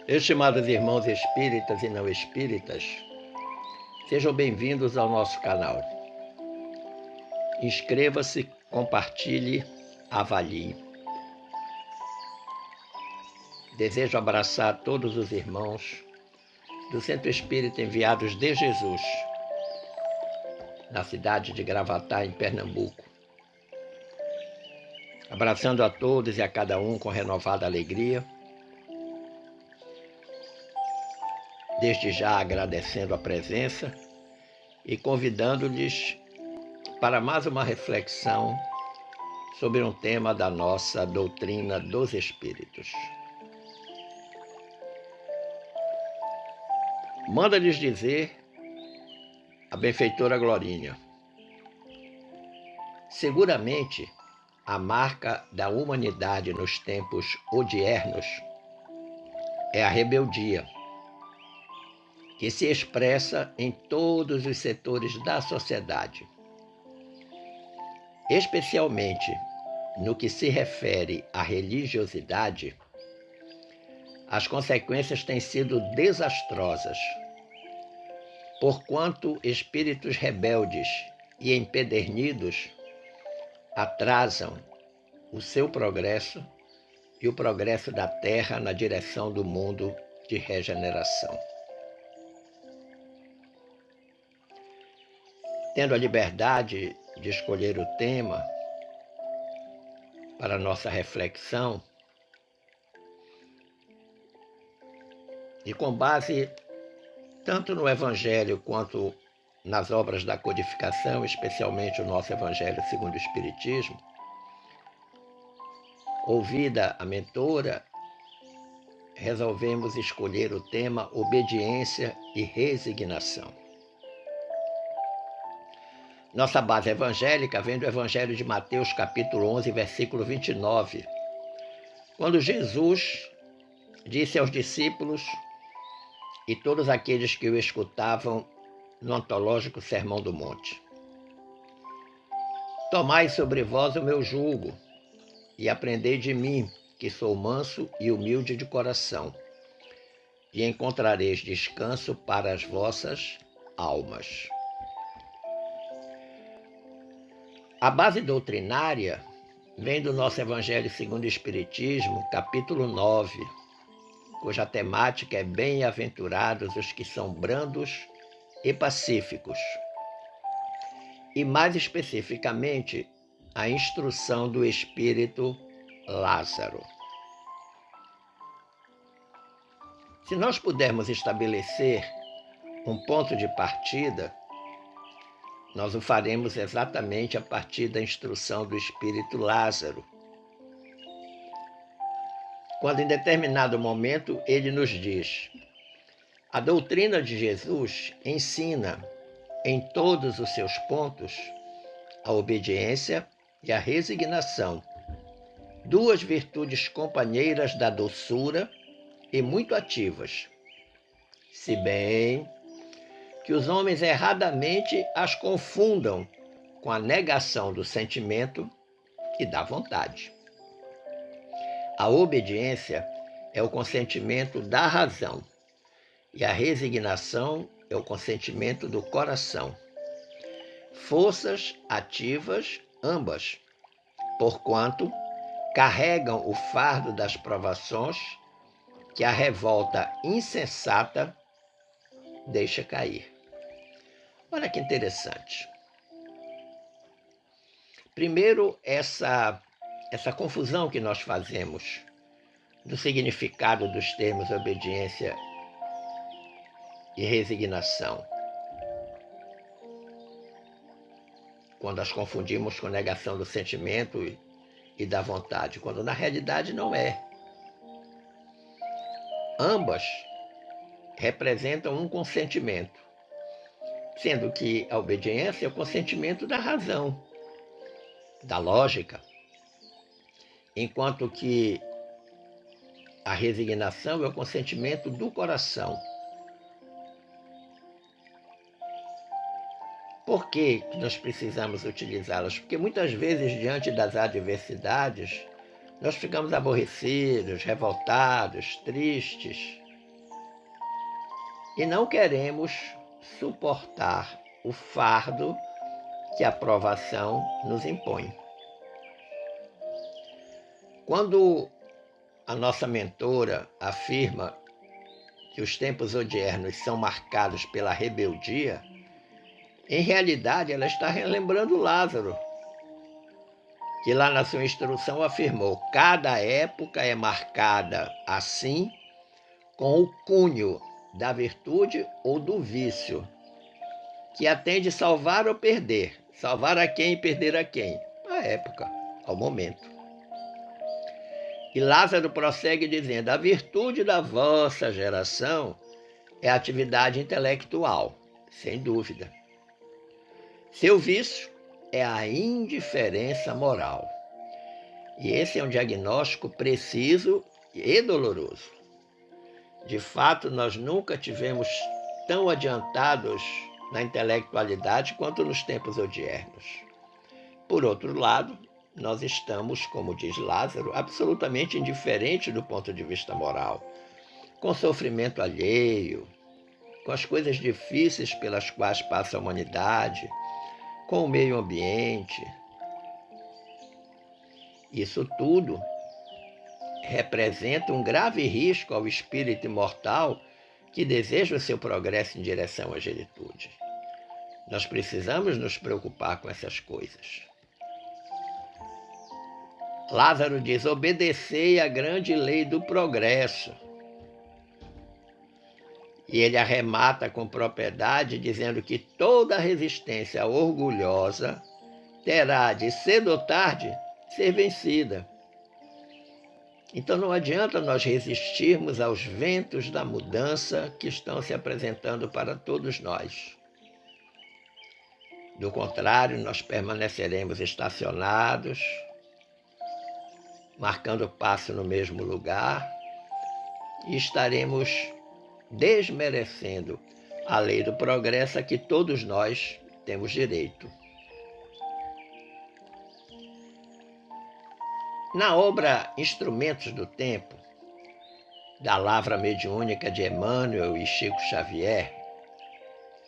Estimados irmãos espíritas e não espíritas, sejam bem-vindos ao nosso canal. Inscreva-se, compartilhe, avalie. Desejo abraçar todos os irmãos do Centro Espírita Enviados de Jesus, na cidade de Gravatá, em Pernambuco. Abraçando a todos e a cada um com renovada alegria. Desde já agradecendo a presença e convidando-lhes para mais uma reflexão sobre um tema da nossa doutrina dos Espíritos. Manda-lhes dizer a benfeitora Glorinha: seguramente a marca da humanidade nos tempos odiernos é a rebeldia, que se expressa em todos os setores da sociedade, especialmente no que se refere à religiosidade. As consequências têm sido desastrosas, porquanto espíritos rebeldes e empedernidos atrasam o seu progresso e o progresso da Terra na direção do mundo de regeneração. Tendo a liberdade de escolher o tema para nossa reflexão, e com base tanto no Evangelho quanto nas obras da codificação, especialmente o nosso Evangelho segundo o Espiritismo, ouvida a mentora, resolvemos escolher o tema obediência e resignação. Nossa base evangélica vem do Evangelho de Mateus, capítulo 11, versículo 29, quando Jesus disse aos discípulos e todos aqueles que o escutavam no antológico Sermão do Monte: tomai sobre vós o meu jugo e aprendei de mim, que sou manso e humilde de coração, e encontrareis descanso para as vossas almas. A base doutrinária vem do nosso Evangelho segundo o Espiritismo, capítulo 9, cuja temática é bem-aventurados os que são brandos e pacíficos, e mais especificamente a instrução do espírito Lázaro. Se nós pudermos estabelecer um ponto de partida, nós o faremos exatamente a partir da instrução do espírito Lázaro, quando em determinado momento ele nos diz: a doutrina de Jesus ensina em todos os seus pontos a obediência e a resignação, duas virtudes companheiras da doçura e muito ativas, se bem que os homens erradamente as confundam com a negação do sentimento e da vontade. A obediência é o consentimento da razão e a resignação é o consentimento do coração. Forças ativas ambas, porquanto carregam o fardo das provações que a revolta insensata deixa cair. Olha que interessante. Primeiro, essa confusão que nós fazemos do significado dos termos obediência e resignação, quando as confundimos com negação do sentimento e da vontade, quando na realidade não é. Ambas representam um consentimento, sendo que a obediência é o consentimento da razão, da lógica, enquanto que a resignação é o consentimento do coração. Por que nós precisamos utilizá-las? Porque muitas vezes, diante das adversidades, nós ficamos aborrecidos, revoltados, tristes, e não queremos suportar o fardo que a provação nos impõe. Quando a nossa mentora afirma que os tempos odiernos são marcados pela rebeldia, em realidade ela está relembrando Lázaro, que lá na sua instrução afirmou: cada época é marcada assim, com o cunho da virtude ou do vício, que atende salvar ou perder. Salvar a quem e perder a quem? A época, ao momento. E Lázaro prossegue dizendo: a virtude da vossa geração é a atividade intelectual, sem dúvida. Seu vício é a indiferença moral. E esse é um diagnóstico preciso e doloroso. De fato, nós nunca tivemos tão adiantados na intelectualidade quanto nos tempos odiernos. Por outro lado, nós estamos, como diz Lázaro, absolutamente indiferentes do ponto de vista moral, com sofrimento alheio, com as coisas difíceis pelas quais passa a humanidade, com o meio ambiente. Isso tudo representa um grave risco ao espírito imortal que deseja o seu progresso em direção à genitude. Nós precisamos nos preocupar com essas coisas. Lázaro diz: obedecei à grande lei do progresso. E ele arremata com propriedade, dizendo que toda resistência orgulhosa terá, de cedo ou tarde, ser vencida. Então não adianta nós resistirmos aos ventos da mudança que estão se apresentando para todos nós. Do contrário, nós permaneceremos estacionados, marcando passo no mesmo lugar, e estaremos desmerecendo a lei do progresso a que todos nós temos direito. Na obra Instrumentos do Tempo, da lavra mediúnica de Emmanuel e Chico Xavier,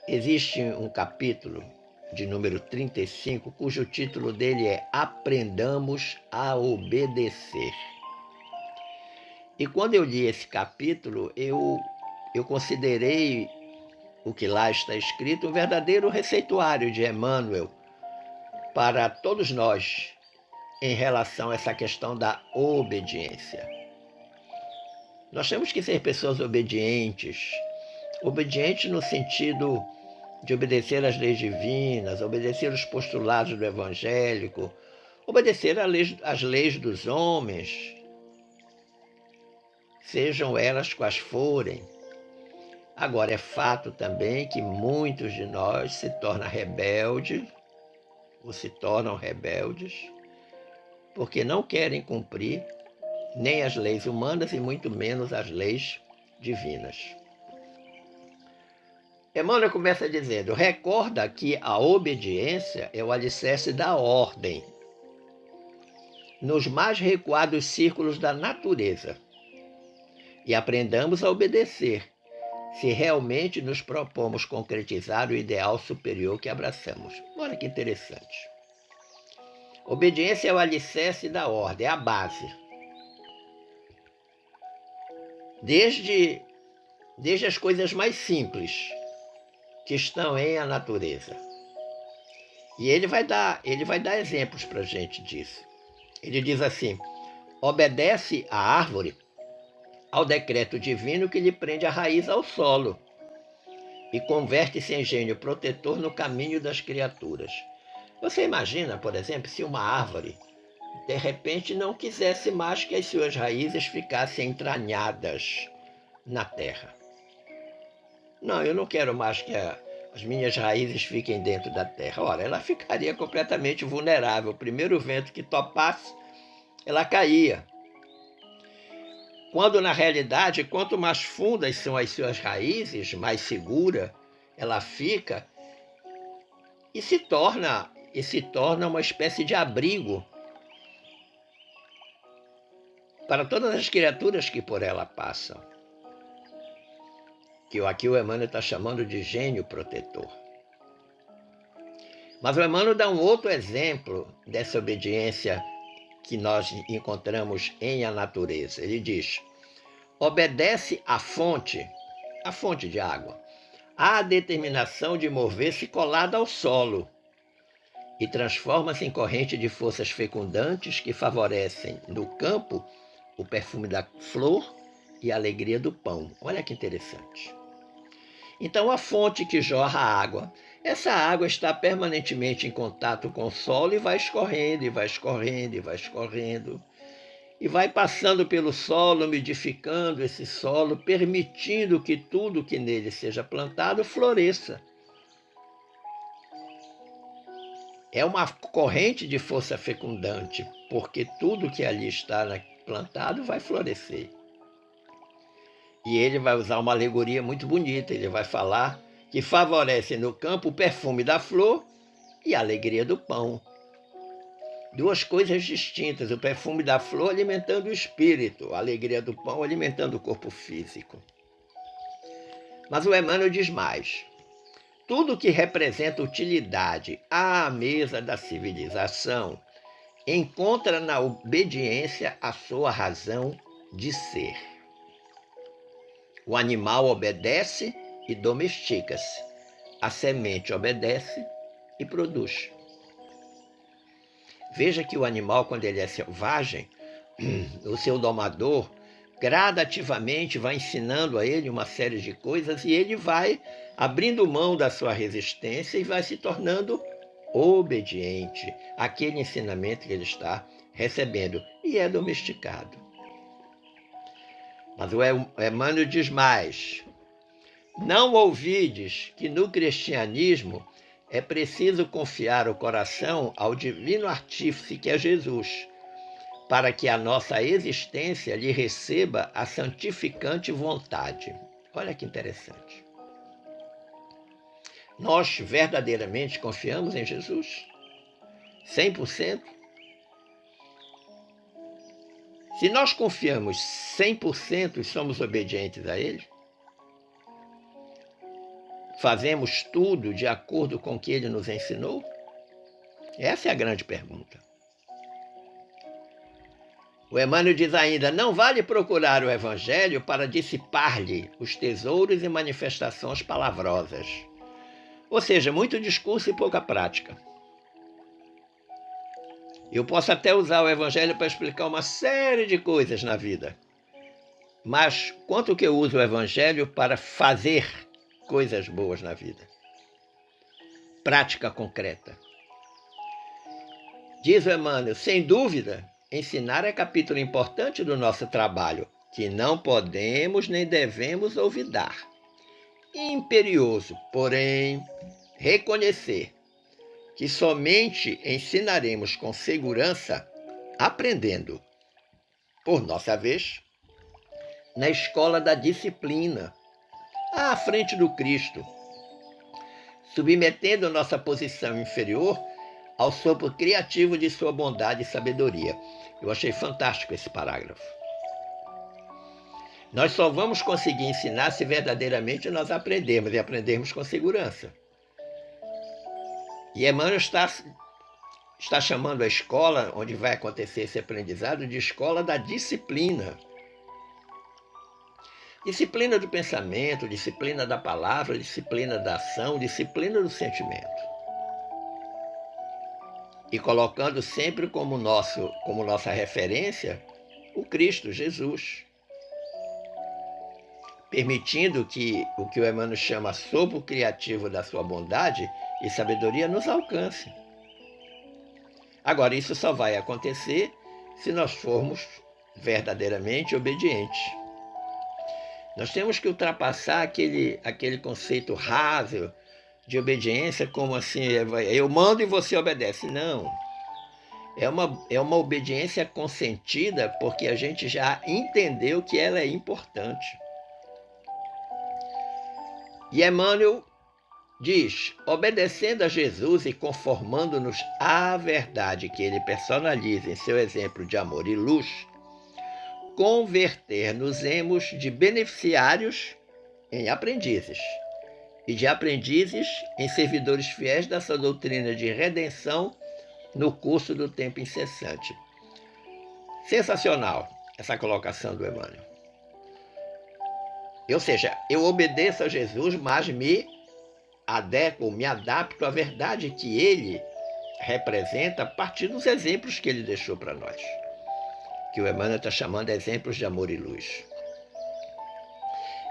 existe um capítulo de número 35, cujo título dele é Aprendamos a Obedecer. E quando eu li esse capítulo, eu considerei o que lá está escrito um verdadeiro receituário de Emmanuel para todos nós em relação a essa questão da obediência. Nós temos que ser pessoas obedientes no sentido de obedecer às leis divinas, obedecer os postulados do evangélico, obedecer às leis dos homens, sejam elas quais forem. Agora, é fato também que muitos de nós se tornam rebeldes, ou se tornam rebeldes, porque não querem cumprir nem as leis humanas e muito menos as leis divinas. Emmanuel começa dizendo: recorda que a obediência é o alicerce da ordem nos mais recuados círculos da natureza, e aprendamos a obedecer se realmente nos propomos concretizar o ideal superior que abraçamos. Olha que interessante. Obediência é o alicerce da ordem, é a base. Desde as coisas mais simples que estão em a natureza. E ele vai dar exemplos para a gente disso. Ele diz assim: obedece a árvore ao decreto divino que lhe prende a raiz ao solo e converte-se em gênio protetor no caminho das criaturas. Você imagina, por exemplo, se uma árvore de repente não quisesse mais que as suas raízes ficassem entranhadas na terra. Não, eu não quero mais que as minhas raízes fiquem dentro da terra. Ora, ela ficaria completamente vulnerável. O primeiro vento que topasse, ela caía. Quando, na realidade, quanto mais fundas são as suas raízes, mais segura ela fica e se torna uma espécie de abrigo para todas as criaturas que por ela passam. que aqui o Emmanuel está chamando de gênio protetor. Mas o Emmanuel dá um outro exemplo dessa obediência que nós encontramos em a natureza. Ele diz: obedece à fonte de água, à determinação de mover-se colada ao solo e transforma-se em corrente de forças fecundantes que favorecem no campo o perfume da flor e a alegria do pão. Olha que interessante. Então, a fonte que jorra a água, essa água está permanentemente em contato com o solo e vai escorrendo, e vai escorrendo, e vai escorrendo. E vai passando pelo solo, umidificando esse solo, permitindo que tudo que nele seja plantado floresça. É uma corrente de força fecundante, porque tudo que ali está plantado vai florescer. E ele vai usar uma alegoria muito bonita, ele vai falar que favorece no campo o perfume da flor e a alegria do pão. Duas coisas distintas, o perfume da flor alimentando o espírito, a alegria do pão alimentando o corpo físico. Mas o Emmanuel diz mais: tudo que representa utilidade à mesa da civilização encontra na obediência a sua razão de ser. O animal obedece e domestica-se. A semente obedece e produz. Veja que o animal, quando ele é selvagem, o seu domador gradativamente vai ensinando a ele uma série de coisas e ele vai abrindo mão da sua resistência e vai se tornando obediente àquele ensinamento que ele está recebendo e é domesticado. Mas o Emmanuel diz mais: não ouvides que no cristianismo é preciso confiar o coração ao divino artífice que é Jesus, para que a nossa existência lhe receba a santificante vontade. Olha que interessante. Nós verdadeiramente confiamos em Jesus? 100%? Se nós confiamos 100% e somos obedientes a Ele, fazemos tudo de acordo com o que Ele nos ensinou? Essa é a grande pergunta. O Emmanuel diz ainda: não vale procurar o Evangelho para dissipar-lhe os tesouros e manifestações palavrosas. Ou seja, muito discurso e pouca prática. Eu posso até usar o Evangelho para explicar uma série de coisas na vida. Mas quanto que eu uso o Evangelho para fazer coisas boas na vida? Prática concreta. Diz o Emmanuel: sem dúvida, ensinar é capítulo importante do nosso trabalho, que não podemos nem devemos olvidar. Imperioso, porém, reconhecer que somente ensinaremos com segurança aprendendo, por nossa vez, na escola da disciplina, à frente do Cristo, submetendo nossa posição inferior ao sopro criativo de sua bondade e sabedoria. Eu achei fantástico esse parágrafo. Nós só vamos conseguir ensinar se verdadeiramente nós aprendermos, e aprendermos com segurança. E Emmanuel está chamando a escola onde vai acontecer esse aprendizado de escola da disciplina. Disciplina do pensamento, disciplina da palavra, disciplina da ação, disciplina do sentimento. E colocando sempre como nossa referência o Cristo, Jesus. Permitindo que o que o Emmanuel chama sopro criativo da sua bondade e sabedoria nos alcance. Agora, isso só vai acontecer se nós formos verdadeiramente obedientes. Nós temos que ultrapassar aquele conceito raso de obediência, como assim, eu mando e você obedece. Não. É uma obediência consentida porque a gente já entendeu que ela é importante. E Emmanuel diz: obedecendo a Jesus e conformando-nos à verdade que ele personaliza em seu exemplo de amor e luz, converter-nos-emos de beneficiários em aprendizes, e de aprendizes em servidores fiéis dessa doutrina de redenção no curso do tempo incessante. Sensacional essa colocação do Emmanuel. Ou seja, eu obedeço a Jesus, mas me adequo, me adapto à verdade que ele representa a partir dos exemplos que ele deixou para nós, que o Emmanuel está chamando de exemplos de amor e luz.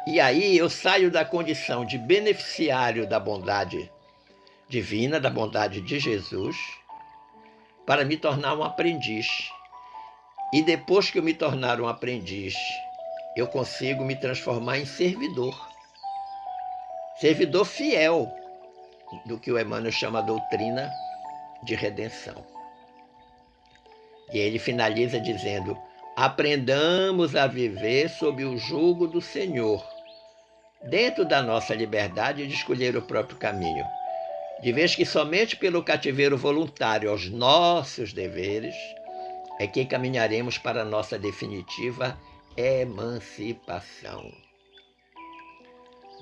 E aí eu saio da condição de beneficiário da bondade divina, da bondade de Jesus, para me tornar um aprendiz. E depois que eu me tornar um aprendiz, eu consigo me transformar em servidor. Servidor fiel do que o Emmanuel chama a doutrina de redenção. E ele finaliza dizendo: aprendamos a viver sob o jugo do Senhor, dentro da nossa liberdade de escolher o próprio caminho, de vez que somente pelo cativeiro voluntário aos nossos deveres é que caminharemos para a nossa definitiva emancipação.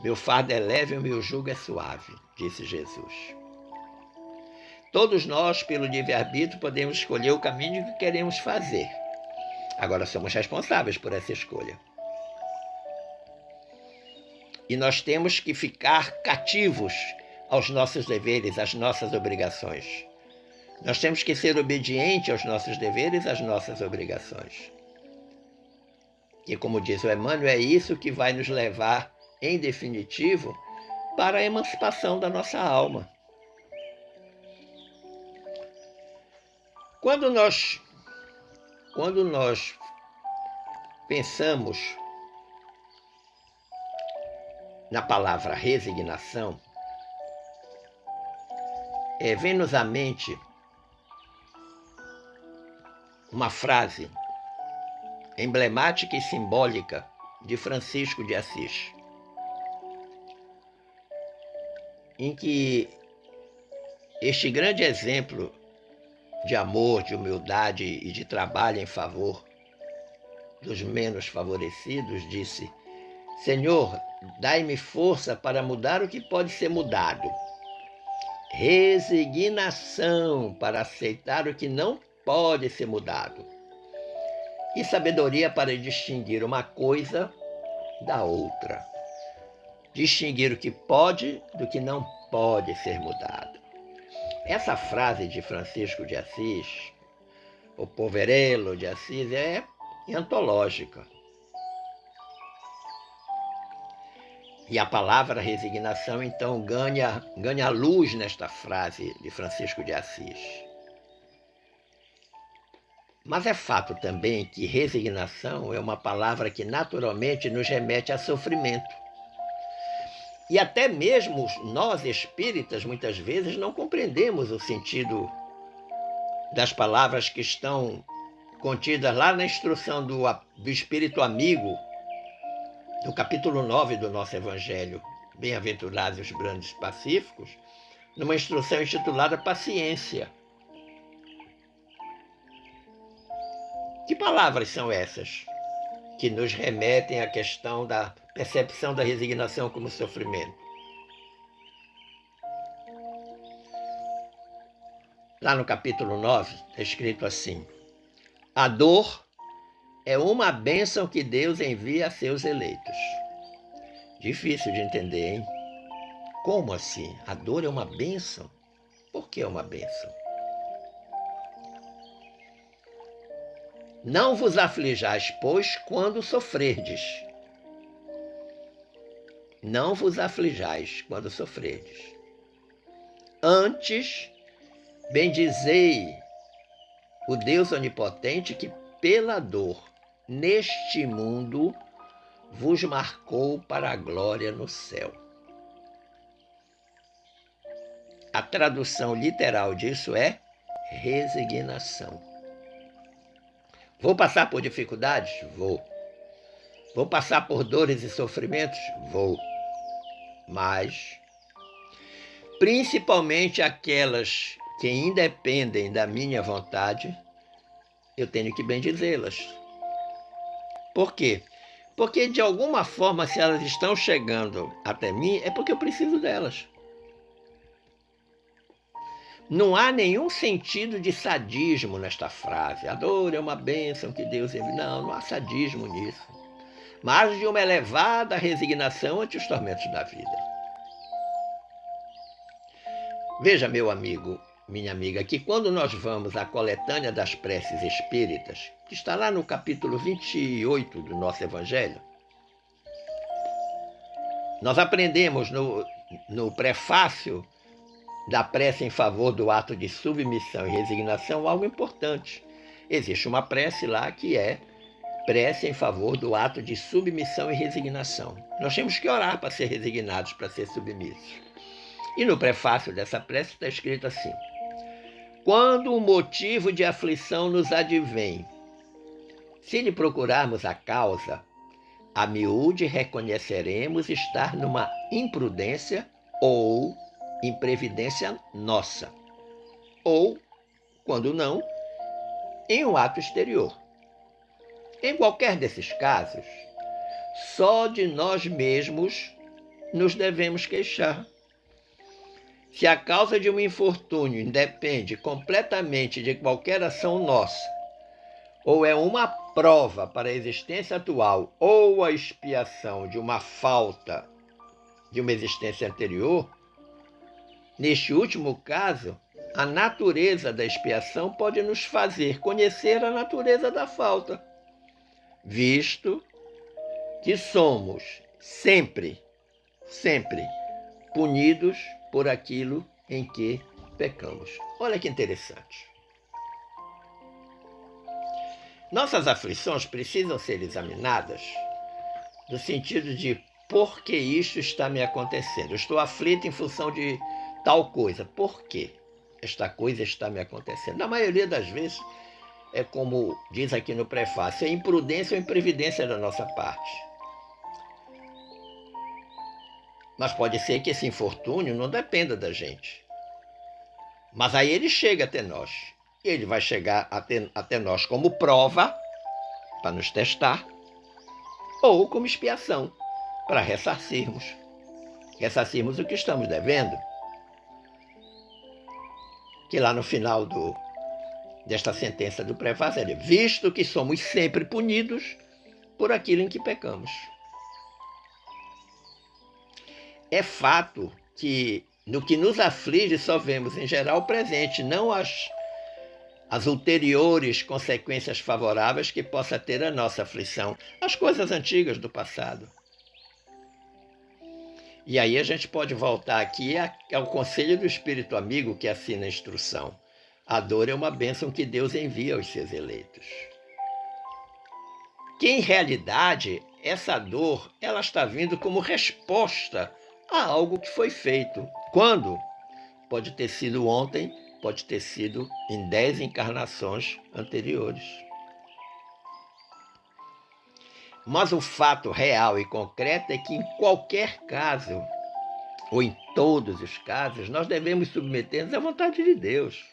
Meu fardo é leve e o meu jugo é suave, disse Jesus. Todos nós, pelo livre-arbítrio, podemos escolher o caminho que queremos fazer. Agora somos responsáveis por essa escolha. E nós temos que ficar cativos aos nossos deveres, às nossas obrigações. Nós temos que ser obedientes aos nossos deveres, às nossas obrigações. E como diz o Emmanuel, é isso que vai nos levar, em definitivo, para a emancipação da nossa alma. Quando nós pensamos na palavra resignação, vem-nos à mente uma frase emblemática e simbólica de Francisco de Assis, em que este grande exemplo de amor, de humildade e de trabalho em favor dos menos favorecidos disse: Senhor, dai-me força para mudar o que pode ser mudado, resignação para aceitar o que não pode ser mudado, e sabedoria para distinguir uma coisa da outra, distinguir o que pode do que não pode ser mudado. Essa frase de Francisco de Assis, o Poverello de Assis, é antológica. E a palavra resignação, então, ganha luz nesta frase de Francisco de Assis. Mas é fato também que resignação é uma palavra que naturalmente nos remete a sofrimento. E até mesmo nós espíritas, muitas vezes, não compreendemos o sentido das palavras que estão contidas lá na instrução do Espírito Amigo, do capítulo 9 do nosso Evangelho, Bem-aventurados os brandos pacíficos, numa instrução intitulada Paciência. Que palavras são essas que nos remetem à questão da percepção da resignação como sofrimento? Lá no capítulo 9, está escrito assim: a dor é uma bênção que Deus envia a seus eleitos. Difícil de entender, hein? Como assim? A dor é uma bênção? Por que é uma bênção? Não vos aflijais, pois, quando sofrerdes. Não vos aflijais quando sofrerdes. Antes, bendizei o Deus onipotente que, pela dor, neste mundo, vos marcou para a glória no céu. A tradução literal disso é resignação. Vou passar por dificuldades? Vou. Vou passar por dores e sofrimentos? Vou. Mas, principalmente aquelas que independem da minha vontade, eu tenho que bendizê-las. Por quê? Porque, de alguma forma, se elas estão chegando até mim, é porque eu preciso delas. Não há nenhum sentido de sadismo nesta frase. A dor é uma bênção que Deus envia. Não, não há sadismo nisso. Mas de uma elevada resignação ante os tormentos da vida. Veja, meu amigo, minha amiga, que quando nós vamos à coletânea das preces espíritas, que está lá no capítulo 28 do nosso Evangelho, nós aprendemos no prefácio da prece em favor do ato de submissão e resignação algo importante. Existe uma prece lá que é prece em favor do ato de submissão e resignação. Nós temos que orar para ser resignados, para ser submissos. E no prefácio dessa prece está escrito assim: quando um motivo de aflição nos advém, se lhe procurarmos a causa, a miúde reconheceremos estar numa imprudência ou imprevidência nossa, ou, quando não, em um ato exterior. Em qualquer desses casos, só de nós mesmos nos devemos queixar. Se a causa de um infortúnio independe completamente de qualquer ação nossa, ou é uma prova para a existência atual ou a expiação de uma falta de uma existência anterior, neste último caso, a natureza da expiação pode nos fazer conhecer a natureza da falta, visto que somos sempre punidos por aquilo em que pecamos. Olha que interessante. Nossas aflições precisam ser examinadas no sentido de por que isso está me acontecendo. Eu estou aflito em função de tal coisa. Por que esta coisa está me acontecendo? Na maioria das vezes, é como diz aqui no prefácio, é imprudência ou imprevidência da nossa parte. Mas pode ser que esse infortúnio não dependa da gente. Mas aí ele chega até nós. E ele vai chegar até nós como prova, para nos testar, ou como expiação, para ressarcirmos o que estamos devendo. Que lá no final desta sentença do prefácio, ele diz: visto que somos sempre punidos por aquilo em que pecamos. É fato que no que nos aflige só vemos em geral o presente, não as ulteriores consequências favoráveis que possa ter a nossa aflição, as coisas antigas do passado. E aí a gente pode voltar aqui ao conselho do Espírito Amigo que assina a instrução. A dor é uma bênção que Deus envia aos seus eleitos. Que em realidade essa dor ela está vindo como resposta a algo que foi feito. Quando? Pode ter sido ontem, pode ter sido em 10 encarnações anteriores. Mas o fato real e concreto é que em qualquer caso, ou em todos os casos, nós devemos submeter-nos à vontade de Deus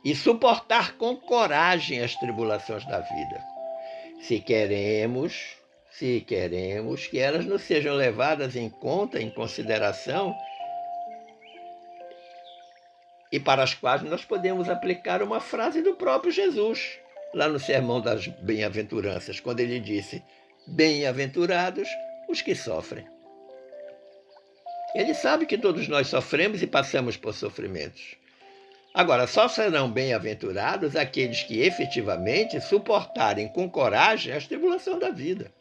e suportar com coragem as tribulações da vida, se queremos que elas não sejam levadas em conta, em consideração, e para as quais nós podemos aplicar uma frase do próprio Jesus, lá no Sermão das Bem-aventuranças, quando ele disse: bem-aventurados os que sofrem. Ele sabe que todos nós sofremos e passamos por sofrimentos. Agora, só serão bem-aventurados aqueles que efetivamente suportarem com coragem as tribulações da vida.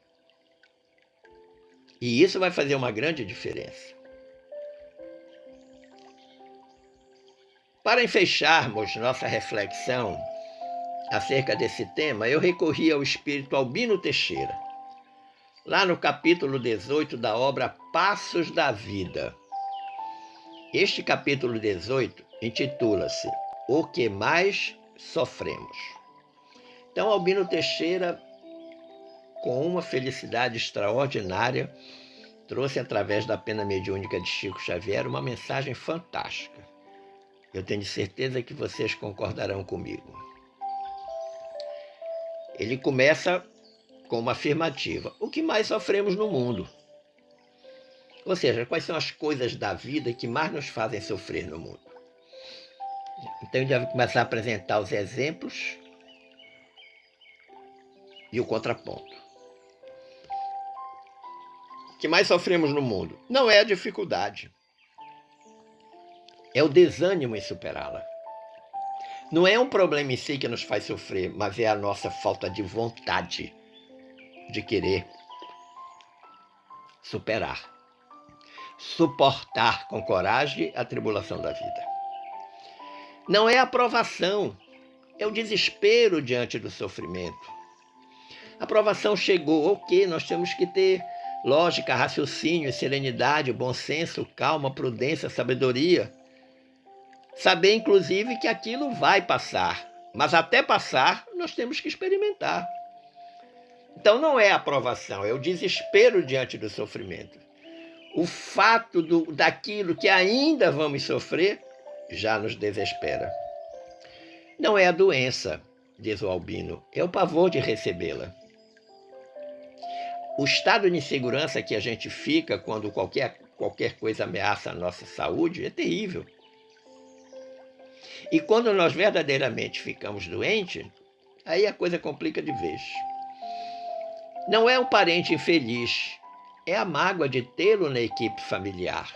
E isso vai fazer uma grande diferença. Para fecharmos nossa reflexão acerca desse tema, eu recorri ao espírito Albino Teixeira, lá no capítulo 18 da obra Passos da Vida. Este capítulo 18 intitula-se O que mais sofremos. Então, Albino Teixeira, com uma felicidade extraordinária, trouxe através da pena mediúnica de Chico Xavier uma mensagem fantástica. Eu tenho certeza que vocês concordarão comigo. Ele começa como afirmativa. O que mais sofremos no mundo? Ou seja, quais são as coisas da vida que mais nos fazem sofrer no mundo? Então, a gente vai começar a apresentar os exemplos e o contraponto. O que mais sofremos no mundo? Não é a dificuldade. É o desânimo em superá-la. Não é um problema em si que nos faz sofrer, mas é a nossa falta de vontade de querer superar. Suportar com coragem a tribulação da vida. Não é a aprovação, é o desespero diante do sofrimento. A aprovação chegou, ok, nós temos que ter lógica, raciocínio, serenidade, bom senso, calma, prudência, sabedoria. Saber, inclusive, que aquilo vai passar, mas até passar, nós temos que experimentar. Então não é a aprovação, é o desespero diante do sofrimento. O fato daquilo que ainda vamos sofrer já nos desespera. Não é a doença, diz o Albino, é o pavor de recebê-la. O estado de insegurança que a gente fica quando qualquer coisa ameaça a nossa saúde é terrível. E quando nós verdadeiramente ficamos doentes, aí a coisa complica de vez. Não é um parente infeliz, é a mágoa de tê-lo na equipe familiar.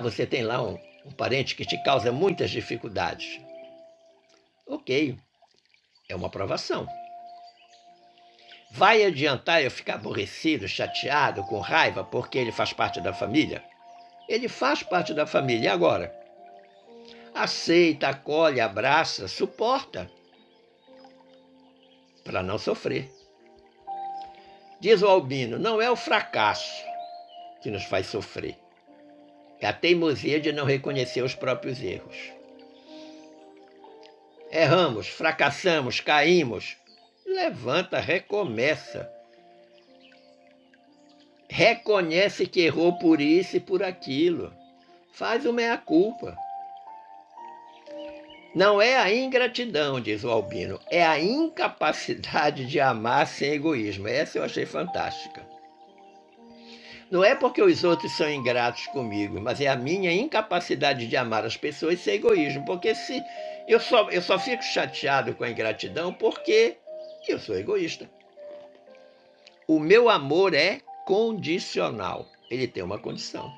Você tem lá um parente que te causa muitas dificuldades. Ok, é uma provação. Vai adiantar eu ficar aborrecido, chateado, com raiva, porque ele faz parte da família? Ele faz parte da família, e agora? Aceita, acolhe, abraça, suporta, para não sofrer. Diz o Albino, não é o fracasso que nos faz sofrer, é a teimosia de não reconhecer os próprios erros. Erramos, fracassamos, caímos. Levanta, recomeça. Reconhece que errou por isso e por aquilo. Faz o meia-culpa. Não é a ingratidão, diz o Albino, é a incapacidade de amar sem egoísmo. Essa eu achei fantástica. Não é porque os outros são ingratos comigo, mas é a minha incapacidade de amar as pessoas sem egoísmo. Porque se eu só fico chateado com a ingratidão porque eu sou egoísta. O meu amor é condicional. Ele tem uma condição.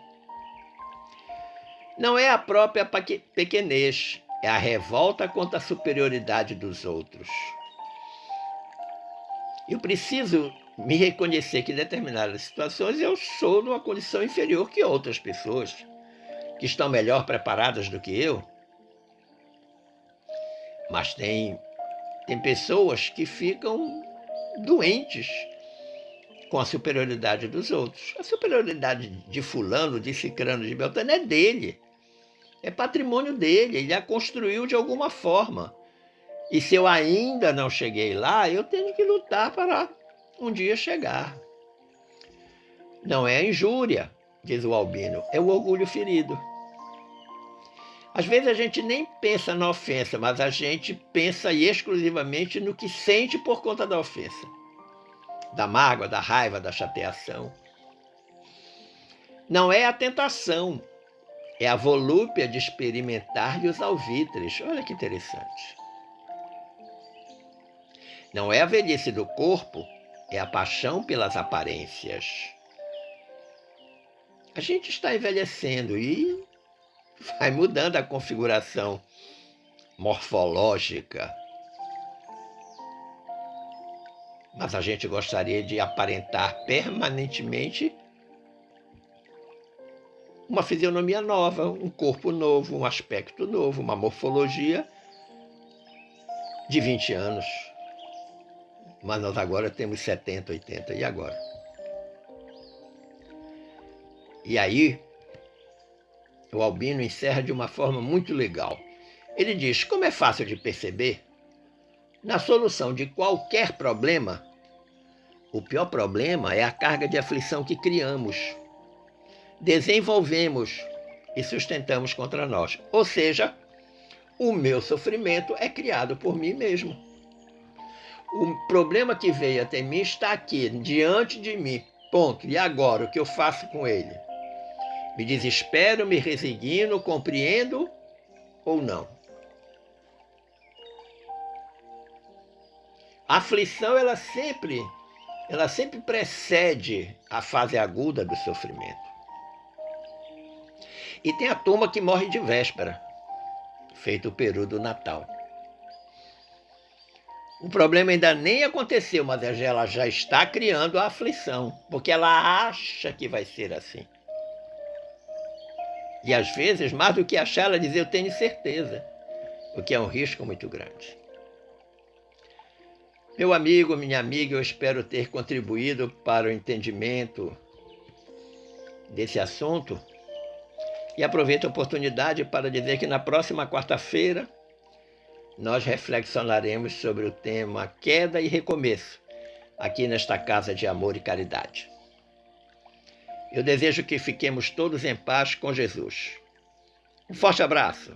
Não é a própria pequenez, é a revolta contra a superioridade dos outros. Eu preciso me reconhecer que em determinadas situações eu sou numa condição inferior que outras pessoas, que estão melhor preparadas do que eu. Mas tem pessoas que ficam doentes com a superioridade dos outros. A superioridade de fulano, de cicrano, de beltrano é dele. É patrimônio dele, ele a construiu de alguma forma. E se eu ainda não cheguei lá, eu tenho que lutar para um dia chegar. Não é a injúria, diz o Albino, é o orgulho ferido. Às vezes a gente nem pensa na ofensa, mas a gente pensa exclusivamente no que sente por conta da ofensa. Da mágoa, da raiva, da chateação. Não é a tentação, é a volúpia de experimentar-lhe os alvitres. Olha que interessante. Não é a velhice do corpo, é a paixão pelas aparências. A gente está envelhecendo e vai mudando a configuração morfológica. Mas a gente gostaria de aparentar permanentemente uma fisionomia nova, um corpo novo, um aspecto novo, uma morfologia de 20 anos. Mas nós agora temos 70, 80, e agora? E aí, o Albino encerra de uma forma muito legal. Ele diz, como é fácil de perceber, na solução de qualquer problema, o pior problema é a carga de aflição que criamos, desenvolvemos e sustentamos contra nós. Ou seja, o meu sofrimento é criado por mim mesmo. O problema que veio até mim está aqui, diante de mim. Ponto. E agora, o que eu faço com ele? Me desespero, me resigno, compreendo ou não? A aflição, ela sempre precede a fase aguda do sofrimento. E tem a turma que morre de véspera, feito o peru do Natal. O problema ainda nem aconteceu, mas ela já está criando a aflição, porque ela acha que vai ser assim. E às vezes, mais do que achar, ela diz, eu tenho certeza, o que é um risco muito grande. Meu amigo, minha amiga, eu espero ter contribuído para o entendimento desse assunto e aproveito a oportunidade para dizer que na próxima quarta-feira nós reflexionaremos sobre o tema queda e recomeço, aqui nesta casa de amor e caridade. Eu desejo que fiquemos todos em paz com Jesus. Um forte abraço.